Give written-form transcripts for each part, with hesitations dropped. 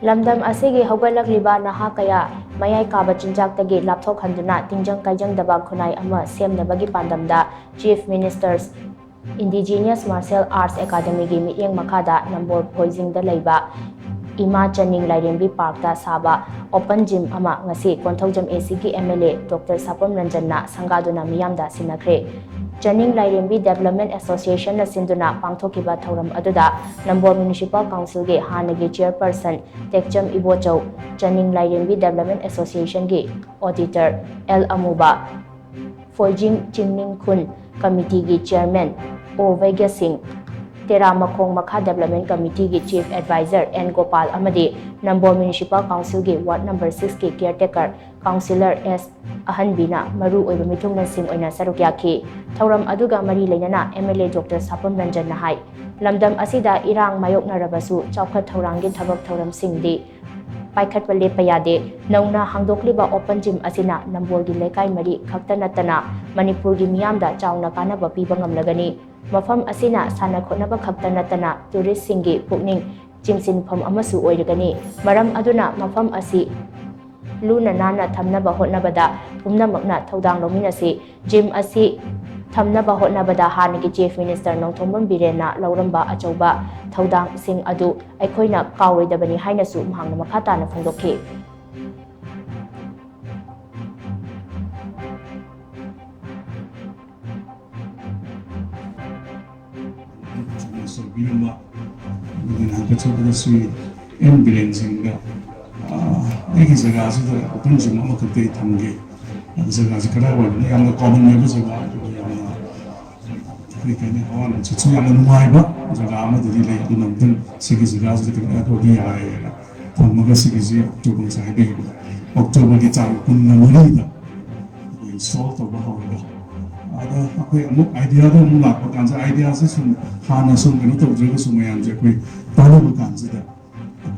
Lamdam asigi hougatlakliba naha kaya mayai kaba chinjak tagi lapthokhanduna Tinjang Kaijangdaba khunnai ama shemnabagi Pandamda Chief Minister's Indigenous Martial Arts Academy gi mityeng makha Nambol Phoijing da leiba Ima Chaning Lairembi Park da saba open gym ama ngasi Konthoujam AC gi MLA Dr Sapam Ranjan na shangaduna miiyam da shinnakhre Chaning Lairembi Development Association na sinduna pangthokiba thauram aduda Nambol Municipal Council gi hanagi chairperson Tekcham Ibochau Chaning Lairembi Development Association gi auditor L Amuba Phoijing Chingning Khun Committee gi chairman O Vega Singh Teramakong Makha Development Committee gi Chief Advisor N Gopal amadi Nambol Municipal Council gi Ward number 6 gi Caretaker Councillor S Ahanbina maru oiba mithungnan sing oina saruk yaki thauram aduga mari leinana MLA Dr Sapam Ranjan na hai lamdam asida irang mayoknarabasu chawkhat thaurangi thabak thauram singdi paikhatpa lepa yade nauna hangdokliba open gym asina Nambol gi lekai mari khakta natana Manipur gi miyamda chawna kanaba piba ngamlagani mafam asina sana khotnaba khakta natana tourist singi pukning chingsinpham amasu oiragani maram aduna mafam asi Luna nana thamnaba hotnabada pumnamakna thodang lominasi gym asi thamnaba hotnabada hanagi Chief Minister Nongthombam Birena lauramba achauba thodang sing adu aikhoina kawroidabani hainasu mahangna makhatana phongdokhi 이 자가지도 어떤 좀 그때 담게 자가지 그러고 양도 거문내고 자가 그러니까 하와는 저층 양은 많이봐 자가 아무들이 레이도 넘든 시기 자가지 그냥 거기 아예 담모가 시기지 조금 사이비 옥토버기 장 군나머리다 이 소토 바하고다 아다 아그 뭐 아이디어도 뭐 나고 간자 아이디어스 좀 하나 좀 그런 또 저거 좀 양제 그 바로 간지다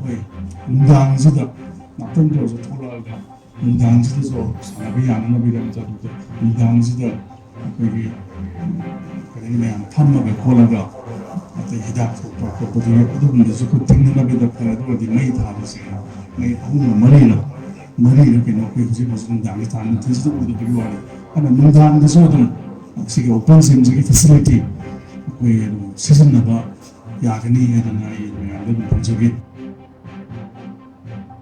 그 문장지다 나쁜 데서 돌아가 문장지도 사람이 안 나비라는 자도 문장지도 거기 그냥 탐막에 골라가 어떤 히답 속도 보더니 어디서 그 듣는 나비다 그래도 어디 많이 타보세요 많이 아무 머리 이렇게 놓고 이제 무슨 문장이 타는 뜻도 모두 필요하네 하나 문장에서도 혹시 오픈 샘즈기 패시리티 그 시즌나바 야근이 해야 되나 이 뭐야 그 분석이